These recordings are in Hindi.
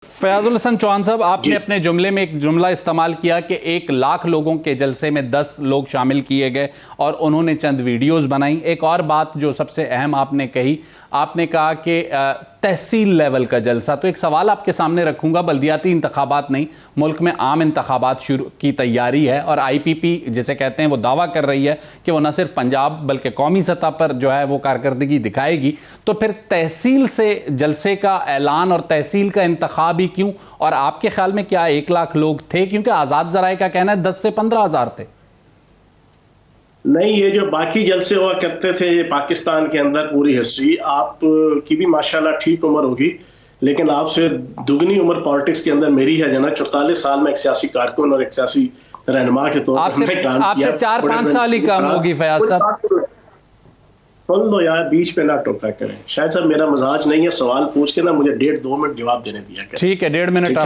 फयाजुल हसन चौहान साहब, आपने अपने जुमले में एक जुमला इस्तेमाल किया कि 1 लाख लोगों के जलसे में 10 लोग शामिल किए गए और उन्होंने चंद वीडियोस बनाई। एक और बात जो सबसे अहम आपने कही, आपने कहा कि तहसील लेवल का जलसा। तो एक सवाल आपके सामने रखूंगा, बल्दियाती इंतखाबात नहीं, मुल्क में आम इंतखाबात शुरू की तैयारी है और IPP जिसे कहते हैं वो दावा कर रही है कि वो न सिर्फ पंजाब बल्कि कौमी सतह पर जो है वो कारकर्दगी दिखाएगी। तो फिर तहसील से जलसे का ऐलान और तहसील का इंतखाब ही क्यों? और आपके ख्याल में क्या 1 लाख लोग थे? क्योंकि आजाद जराए का कहना है 10 से 15 हज़ार थे। नहीं, ये जो बाकी जलसे हुआ करते थे पाकिस्तान के अंदर, पूरी हिस्ट्री आपकी भी माशाल्लाह ठीक उम्र होगी, लेकिन आपसे दुगनी उम्र पॉलिटिक्स के अंदर मेरी है। जना 44 साल में एक सियासी कारकुन और एक सियासी रहनुमा के तौर पर काम किया। 4-5 साल ही कम होगी फयाज साहब। सुन लो यार, बीच पे ना टोका करें। शायद साहब मेरा मजाज नहीं है, सवाल पूछ के ना मुझे 1.5-2 मिनट जवाब देने दिया करें। ठीक है, 1.5 मिनट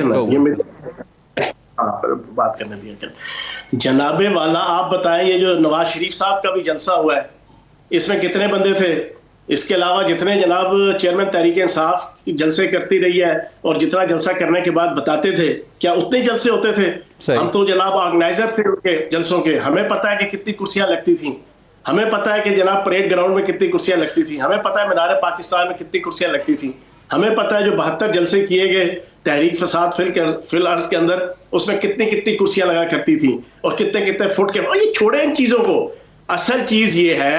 आपको बात करने दिया करें। जनाबे वाला, आप बताएं, ये जो नवाज शरीफ साहब का भी जलसा हुआ है, इसमें कितने बंदे थे? इसके अलावा जितने जनाब चेयरमैन तहरीक इंसाफ जलसे करती रही है और जितना जलसा करने के बाद बताते थे, क्या उतने जलसे होते थे? हम तो जनाब ऑर्गेनाइजर थे उनके जलसों के। हमें पता है कि कितनी कुर्सियां लगती थी, हमें पता है कि जनाब परेड ग्राउंड में कितनी कुर्सियां लगती थी, हमें पता है मीनार पाकिस्तान में कितनी कुर्सियां लगती थी, हमें पता है जो 72 जलसे किए गए तहरीक फसाद फिल अर्ज के अंदर, उसमें कितनी कितनी कुर्सियां लगा करती थी और कितने कितने फुट के। और ये छोड़े इन चीजों को, असल चीज ये है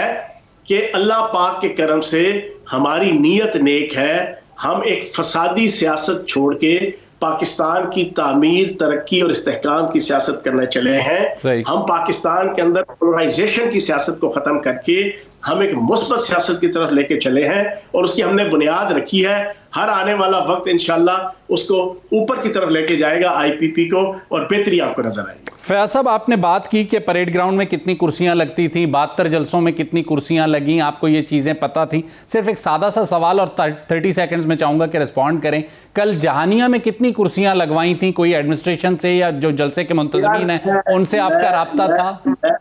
कि अल्लाह पाक के करम से हमारी नीयत नेक है। हम एक फसादी सियासत छोड़ के पाकिस्तान की तामीर, तरक्की और इस्तेहकाम की सियासत करने चले हैं। हम पाकिस्तान के अंदर पोलराइजेशन की सियासत को खत्म करके हम एक मुस्बत सियासत की तरफ लेके चले हैं और उसकी हमने बुनियाद रखी है। हर आने वाला वक्त इंशाल्लाह उसको ऊपर की तरफ लेके जाएगा, IPP को, और बेहतरी आपको नजर आएगी। फयाज साहब, आपने बात की कि परेड ग्राउंड में कितनी कुर्सियां लगती थी, 72 जलसों में कितनी कुर्सियां लगी, आपको ये चीजें पता थी। सिर्फ एक सादा सा सवाल और 30 सेकंड्स में चाहूंगा कि रिस्पॉन्ड करें। कल जहानिया में कितनी कुर्सियां लगवाई थी? कोई एडमिनिस्ट्रेशन से या जो जलसे के मुंतजमीन है उनसे आपका राब्ता था?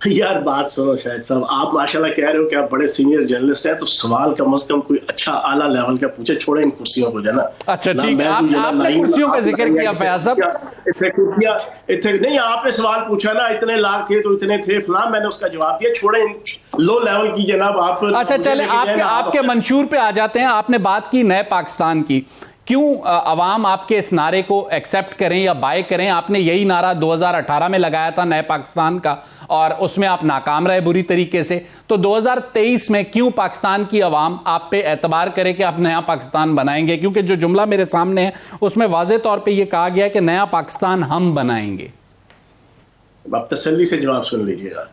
यार बात सुनो शायद साहब, आप माशाल्लाह कह रहे हो कि आप बड़े सीनियर जर्नलिस्ट हैं, तो सवाल कम से कम कोई अच्छा आला लेवल का पूछे। छोड़े इन कुर्सियों को जना। अच्छा ठीक है, आपने कुर्सियों का जिक्र किया फयाज साहब। नहीं, आपने सवाल पूछा ना, इतने लाख थे तो इतने थे फलां, मैंने उसका जवाब दिया। छोड़े लो लेवल की जनाब आप। अच्छा चले, आपके मंशूर पे आ जाते हैं। आपने बात की नए पाकिस्तान की। क्यों अवाम आपके इस नारे को एक्सेप्ट करें या बाय करें? आपने यही नारा 2018 में लगाया था नए पाकिस्तान का और उसमें आप नाकाम रहे बुरी तरीके से। तो 2023 में क्यों पाकिस्तान की अवाम आप पे एतबार करे कि आप नया पाकिस्तान बनाएंगे? क्योंकि जो जुमला मेरे सामने है उसमें वाज़ेह तौर पे ये कहा गया है कि नया पाकिस्तान हम बनाएंगे। आप तसल्ली से जवाब सुन लीजिएगा।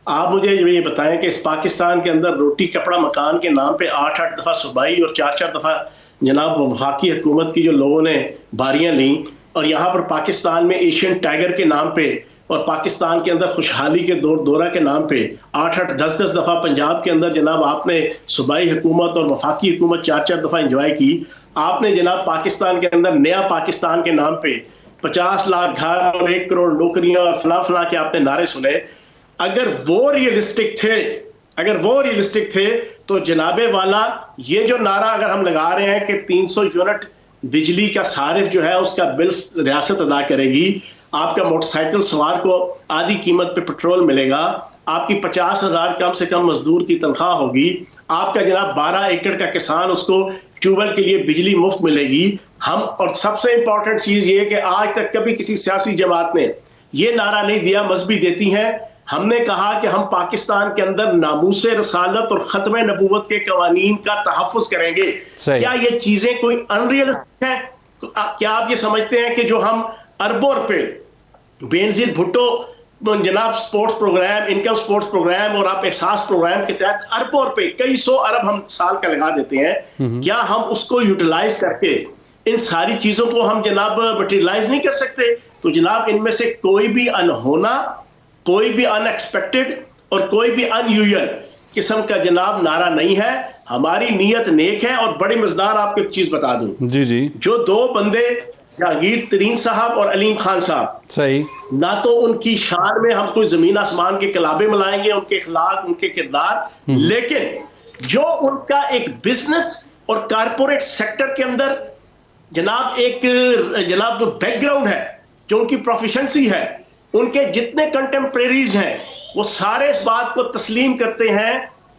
आप मुझे ये बताएं कि इस पाकिस्तान के अंदर रोटी कपड़ा मकान के नाम पे 8-8 दफा सूबाई और 4-4 दफा जनाब वफाकी हुकूमत की जो लोगों ने बारियां ली, और यहाँ पर पाकिस्तान में एशियन टाइगर के नाम पे और पाकिस्तान के अंदर खुशहाली के दौरा के नाम पे 8-8 10-10 दफा पंजाब के अंदर जनाब आपने सूबाई हुकूमत और वफाकी हुकूमत 4-4 दफा इंजॉय की। आपने जनाब पाकिस्तान के अंदर नया पाकिस्तान के नाम पे 50 लाख घर और 1 करोड़ नौकरियां और फला फला के आपने नारे सुने। अगर वो रियलिस्टिक थे तो जनाबे वाला ये जो नारा अगर हम लगा रहे हैं कि 300 यूनिट बिजली का सारिफ जो है उसका बिल रियासत अदा करेगी, आपका मोटरसाइकिल सवार को आधी कीमत पे पेट्रोल मिलेगा, आपकी 50,000 कम से कम मजदूर की तनख्वाह होगी, आपका जनाब 12 एकड़ का किसान उसको ट्यूबवेल के लिए बिजली मुफ्त मिलेगी। हम, और सबसे इंपॉर्टेंट चीज ये कि आज तक कभी किसी सियासी जमात ने ये नारा नहीं दिया, मजहबी देती हैं। हमने कहा कि हम पाकिस्तान के अंदर नामूसे रसालत और खत्म नबूवत के कवानीन का तहफ़्फ़ुज़ करेंगे। क्या ये चीजें कोई अनरियलिस्टिक है? क्या आप ये समझते हैं कि जो हम अरबों रुपए बेनजीर भुट्टो जनाब support programme, income support programme और आप एहसास प्रोग्राम के तहत अरबों रुपए, कई 100 अरब हम साल का लगा देते हैं, क्या हम उसको यूटिलाइज करके इन सारी चीजों को हम जनाब मटेरियलाइज नहीं कर सकते? तो जनाब इनमें से कोई भी अनहोना, कोई भी अनएक्सपेक्टेड और कोई भी अनयूजुअल किस्म का जनाब नारा नहीं है। हमारी नीयत नेक है। और बड़ी मजेदार आपको एक चीज बता दूं, जी, जो 2 बंदे जहांगीर तरीन साहब और अलीम खान साहब, सही, ना तो उनकी शान में हम कोई जमीन आसमान के कलाबे मिलाएंगे, उनके अखलाक, उनके किरदार, लेकिन जो उनका एक बिजनेस और कारपोरेट सेक्टर के अंदर जनाब जनाब जो बैकग्राउंड है, जो उनकी प्रोफिशिएंसी है, उनके जितने कंटेम्परेरीज हैं वो सारे इस बात को तस्लीम करते हैं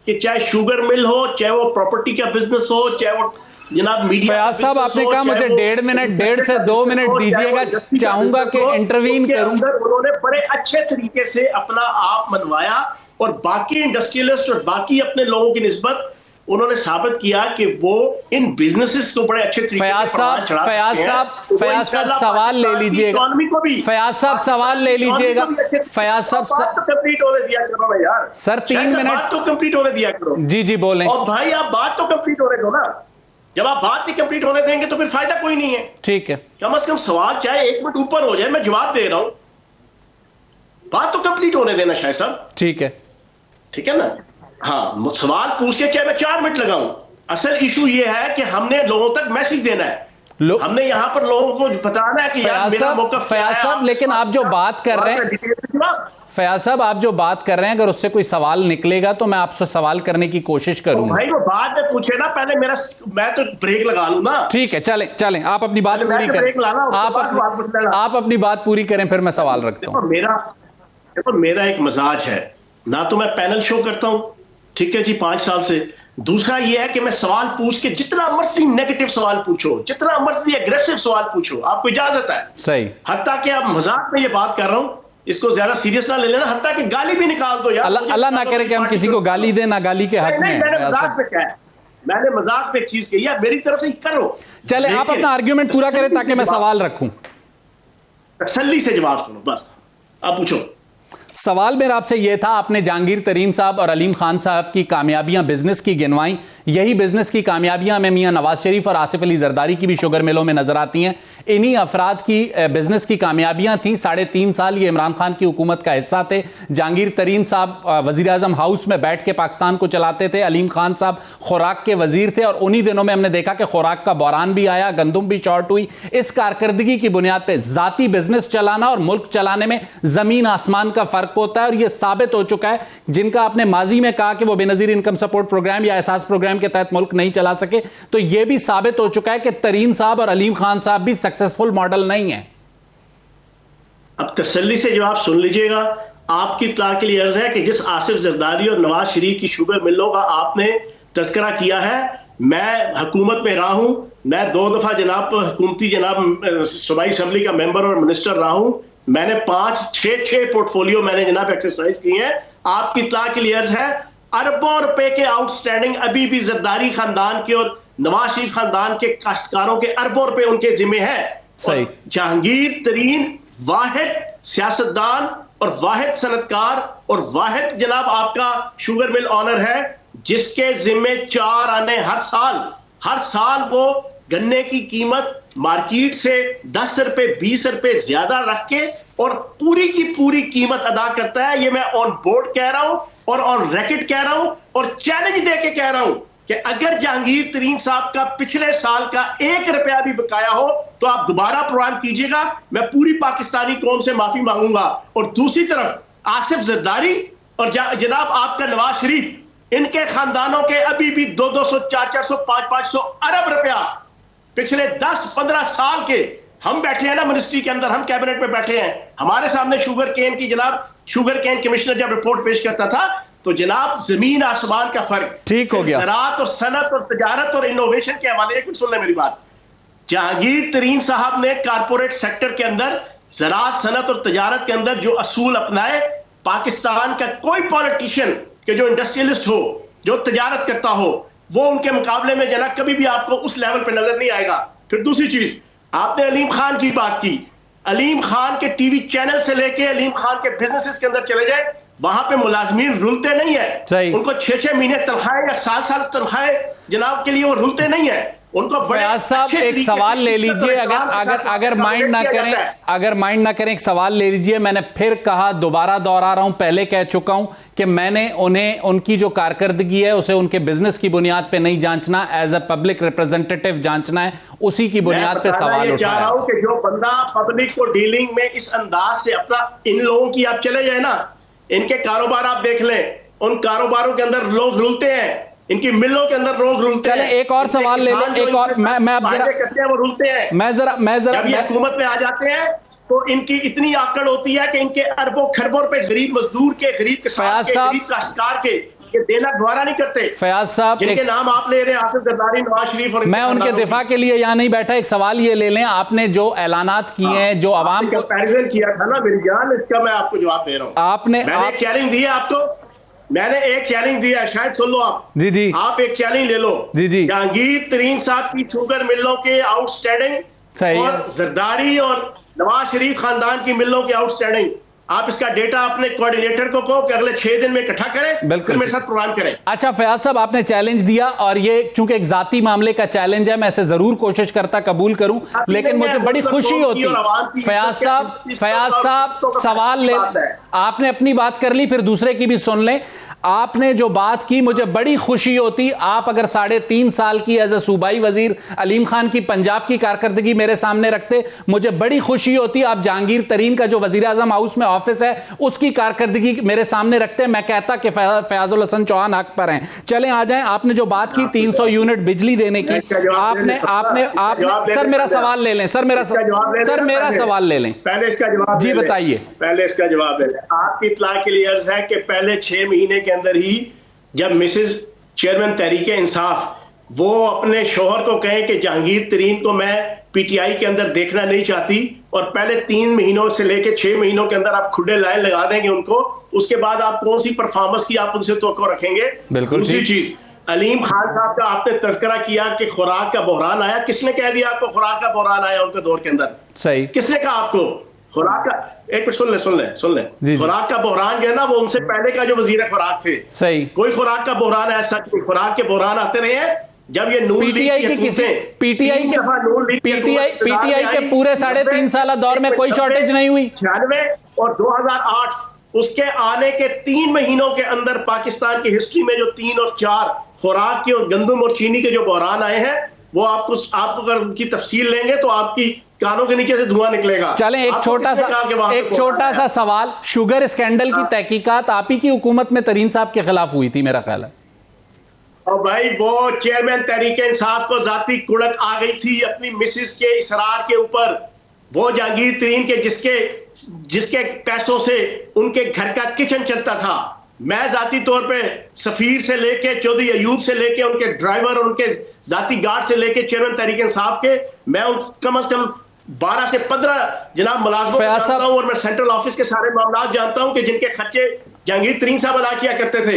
कि चाहे शुगर मिल हो, चाहे वो प्रॉपर्टी का बिजनेस हो, चाहे वो जनाब मीडिया। फयाज साहब, आपने कहा मुझे 1.5 से 2 मिनट दीजिएगा, चाहूंगा कि इंटरवीन करूं। उन्होंने बड़े अच्छे तरीके से अपना आप मनवाया और बाकी इंडस्ट्रियलिस्ट और बाकी अपने लोगों की निस्बत उन्होंने साबित किया कि वो इन बिजनेसेस को बड़े अच्छे तरीके से फयाज साहब सवाल ले लीजिएगा। फयाज साहब सवाल ले लीजिएगा। फयाज साहब कंप्लीट होने दिया करो ना यार। सर 3 मिनट बात तो कंप्लीट होने दिया करो। जी बोलें। और भाई आप बात तो कंप्लीट होने दो ना। जब आप बात ही कंप्लीट होने देंगे तो फिर फायदा कोई नहीं है। ठीक है, कम से कम सवाल चाहे 1 मिनट ऊपर हो जाए, मैं जवाब दे रहा हूं, बात तो कंप्लीट होने देना शायद साहब। ठीक है ना। हाँ, सवाल पूछ के चाहे मैं 4 मिनट लगाऊं। असल इशू ये है कि हमने लोगों तक मैसेज देना है, हमने यहां पर लोगों को बताना है कि यार मेरा मौक़िफ़। फयाज साहब, लेकिन आप जो बात कर रहे हैं, फयाज साहब आप जो बात कर रहे हैं, अगर उससे कोई सवाल निकलेगा तो मैं आपसे सवाल करने की कोशिश करूंगा। भाई वो बाद में पूछे ना, पहले मैं तो ब्रेक लगा लूं ना। ठीक है, चलें आप अपनी बात पूरी करें। आप अपनी बात पूरी करें, फिर मैं सवाल रखता हूं। मेरा एक मजाज है ना, तो मैं पैनल शो करता हूं, ठीक है जी, 5 साल से। दूसरा यह है कि मैं सवाल पूछ के जितना मर्जी नेगेटिव सवाल पूछो, जितना मर्जी एग्रेसिव सवाल पूछो, आपको इजाजत है। सही। हत्ता कि आप मजाक में ये बात कर रहा हूं, इसको ज्यादा सीरियस ना ले लेना। हत्ता कि गाली भी निकाल दो यार। अल्लाह ना करे कि हम किसी को गाली दें, ना गाली के हक में। मैंने मजाक में कहा, मैंने मजाक में एक चीज कही है, मेरी तरफ से करो। चले आप अपना आर्ग्यूमेंट पूरा करें ताकि मैं सवाल रखूं। तसल्ली से जवाब सुनो, बस आप पूछो। सवाल मेरा आपसे यह था, आपने जहांगीर तरीन साहब और अलीम खान साहब की कामयाबियां बिजनेस की गिनवाई। यही बिजनेस की कामयाबियां हमें मियां नवाज शरीफ और आसिफ अली जरदारी की भी शुगर मिलों में नजर आती हैं। इन्हीं अफराद की बिजनेस की कामयाबियां थी। 3.5 साल ये इमरान खान की हुकूमत का हिस्सा थे। जहांगीर तरीन साहब वजीर आजम हाउस में बैठ के पाकिस्तान को चलाते थे। अलीम खान साहब खुराक के वजीर थे, और उन्हीं दिनों में हमने देखा कि खुराक का बहरान भी आया, गंदुम भी शॉर्ट हुई। इस कारकर्दगी की बुनियाद पर जाती बिजनेस चलाना और मुल्क चलाने में जमीन आसमान का फर्क होता है, और यह साबित हो चुका है। जिनका आपने माजी में कहा कि वो बेनजीर इनकम सपोर्ट प्रोग्राम या एहसास प्रोग्राम के तहत मुल्क नहीं चला सके, तो यह भी साबित हो चुका है कि तरीन साहब और अलीम खान साहब भी सक्सेसफुल मॉडल नहीं है। अब तसल्ली से जवाब सुन लीजिएगा। आपकी इत्तला के लिए अर्ज है कि जिस आसिफ जरदारी और नवाज शरीफ की शुगर मिलों का आपने तस्करा किया है, मैं हुकूमत में रहा हूं, मैं 2 दफा जनाब हुकूमती जनाब सूबाई असम्बली का मेंबर और मिनिस्टर रहा हूं। मैंने 5-6 पोर्टफोलियो मैंने जनाब एक्सरसाइज की हैं। आपकी इत्तला के लिए अर्ज है, अरबों रुपए के आउटस्टैंडिंग अभी भी जरदारी खानदान के और नवाज शरीफ खानदान के काश्तकारों के अरबों रुपए उनके जिम्मे है। जहांगीर तरीन वाहिद सियासतदान और वाहिद सनतकार और वाहिद जनाब आपका शुगर मिल ऑनर है जिसके जिम्मे 4 आने हर साल वो गन्ने की कीमत मार्केट से 10 रुपए 20 रुपए ज्यादा रख के और पूरी की पूरी कीमत अदा करता है। ये मैं ऑन बोर्ड कह रहा हूं और ऑन रैकेट कह रहा हूं और चैलेंज दे के कह रहा हूं कि अगर जहांगीर तरीन साहब का पिछले साल का 1 रुपया भी बकाया हो तो आप दोबारा प्रोग्राम कीजिएगा, मैं पूरी पाकिस्तानी कौम से माफी मांगूंगा। और दूसरी तरफ आसिफ जरदारी और जनाब आपका नवाज शरीफ, इनके खानदानों के अभी भी 200, 400, 500 अरब रुपया पिछले 10-15 साल के, हम बैठे हैं ना मिनिस्ट्री के अंदर, हम कैबिनेट में बैठे हैं, हमारे सामने शुगर केन की जनाब शुगर केन कमिश्नर जब रिपोर्ट पेश करता था तो जनाब जमीन आसमान का फर्क। ठीक हो गया। ज़राअत और सनत और तजारत और इनोवेशन के हवाले, एक मिनट सुन ले मेरी बात। जहांगीर तरीन साहब ने कारपोरेट सेक्टर के अंदर ज़राअत, सनत और तजारत के अंदर जो असूल अपनाए, पाकिस्तान का कोई पॉलिटिशियन के जो इंडस्ट्रियलिस्ट हो, जो तजारत करता हो, वो उनके मुकाबले में जना कभी भी आपको उस लेवल पे नजर नहीं आएगा। फिर दूसरी चीज, आपने अलीम खान की बात की। अलीम खान के टीवी चैनल से लेके अलीम खान के बिजनेसेस के अंदर चले जाए, वहां पे मुलाजमीन रुलते नहीं है। उनको 6-6 महीने तनख्वाहें या साल तनख्वाहें जनाब के लिए वो रुलते नहीं है। उनको फयाज साहब एक सवाल ले लीजिए, अगर माइंड ना करें एक सवाल ले लीजिए। मैंने फिर कहा, दोबारा दोहरा रहा हूं, पहले कह चुका हूं कि मैंने उन्हें उनकी जो कारकर्दगी है उसे उनके बिजनेस की बुनियाद पे नहीं जांचना, एज अ पब्लिक रिप्रेजेंटेटिव जांचना है, उसी की बुनियाद पे सवाल उठाया। चाह रहा हूं कि जो बंदा पब्लिक को डीलिंग में इस अंदाज से अपना, इन लोगों की आप चले जाए ना, इनके कारोबार आप देख लें, उन कारोबारों के अंदर लोग रुलते हैं, इनकी मिलों के अंदर लोग रुलते हैं। चले एक और सवाल ले लें, एक और मैं अब जरा करते हैं वो रुलते हैं। मैं जरा जब ये हुकूमत में आ जाते हैं तो इनकी इतनी आकड़ होती है कि इनके अरबों खरबों पे गरीब मजदूर के, गरीब किसान के, गरीब काश्तकार के ये देना गवारा नहीं करते। फयाज साहब, जिनके नाम आप ले रहे हैं, आसिफ जरदारी, नवाज शरीफ, और मैं उनके दिफा के लिए यहाँ नहीं बैठा। एक सवाल ये ले लें, आपने जो ऐलानात किए हैं, जो आवाम को कंपैरिजन किया था ना मेरी जान, इसका मैं आपको जवाब दे रहा हूँ। मैंने एक चैलेंज दिया आपको, मैंने एक चैलेंज दिया, शायद सुन लो आप। जी जी, आप एक चैलेंज ले लो। जी जी, जहांगीर तरीन साहब की शुगर मिलों के आउटस्टैंडिंग और जरदारी और नवाज शरीफ खानदान की मिलों के आउटस्टैंडिंग, आप इसका डेटा अपने कोऑर्डिनेटर को कहो कि अगले 6 दिन में इकट्ठा करें, बिल्कुल मेरे साथ प्रोग्राम करें। अच्छा फयाज साहब, आपने चैलेंज दिया और ये चूंकि एक जाती मामले का चैलेंज है, मैं इसे जरूर कोशिश करता कबूल करूं, लेकिन मुझे बड़ी खुशी होती। फयाज साहब सवाल ले, आपने अपनी बात कर ली, फिर दूसरे की भी सुन लें। आपने जो बात की मुझे बड़ी खुशी होती। आप अगर 3.5 साल की एज ए सूबाई वजीर अलीम खान की पंजाब की कारकर्दगी मेरे सामने रखते, मुझे बड़ी खुशी होती। आप जहांगीर तरीन का जो वजीर आजम हाउस में ऑफिस है उसकी कारकर्दगी मेरे सामने रखते, मैं कहता कि फयाजुल हसन चौहान हक पर हैं। चलें आ जाएं, आपने जो बात की 300 यूनिट बिजली देने की, आपने सर मेरा सवाल ले लें, सर मेरा सवाल ले लें, पहले इसका जवाब जी बताइए, पहले इसका जवाब दे लें। आपकी इत्तला के लिए अर्ज है कि पहले 6 महीने के अंदर ही जब मिसेज चेयरमैन तहरीक इंसाफ वो अपने शोहर को कहें कि जहांगीर तरीन को मैं पीटीआई के अंदर देखना नहीं चाहती, और पहले 3 महीनों से लेकर 6 महीनों के अंदर आप खुले लाइन लगा देंगे उनको, उसके बाद आप कौन सी परफॉर्मेंस की आप उनसे तवक्को रखेंगे? दूसरी चीज, अलीम खान साहब का आपने तज़किरा किया कि खुराक का बहरान आया। किसने कह दिया आपको खुराक का बहरान आया उनके दौर के अंदर? सही, किसने कहा आपको खुराक का? एक मिनट सुन ले। खुराक का बहरान जो है ना, वो उनसे पहले का जो वजीर खुराक थे। सही, कोई खुराक का बहरान ऐसा, खुराक के बहरान आते रहे हैं जब ये पीटीआई के पीटीआई के पूरे 3.5 साल दौर में कोई शॉर्टेज नहीं हुई। 96 और 2008 उसके आने के 3 महीनों के अंदर पाकिस्तान की हिस्ट्री में जो 3 और 4 खुराक के और गंदम और चीनी के जो बहरान आए हैं, वो आपको अगर उनकी तफसील लेंगे तो आपकी कानों के नीचे से धुआं निकलेगा। चलें एक छोटा सा सवाल, शुगर स्कैंडल की तहकीकात आप ही की हुकूमत में तरीन साहब के खिलाफ हुई थी मेरा ख्याल है। और भाई वो चेयरमैन तहरीक इंसाफ को जाती कुड़क आ गई थी अपनी मिसेस के इसरार के ऊपर। वो जहांगीर तरीन के जिसके पैसों से उनके घर का किचन चलता था। मैं जाती तौर पे सफीर से लेके चौधरी अयूब से लेके उनके ड्राइवर और उनके जाती गार्ड से लेके चेयरमैन तहरीक इंसाफ के, मैं कम से कम 12 से 15 जनाब मुलाजमों जानता हूं, और मैं सेंट्रल ऑफिस के सारे मामला जानता हूं कि जिनके खर्चे जहांगीर तरीन साहब अदा किया करते थे।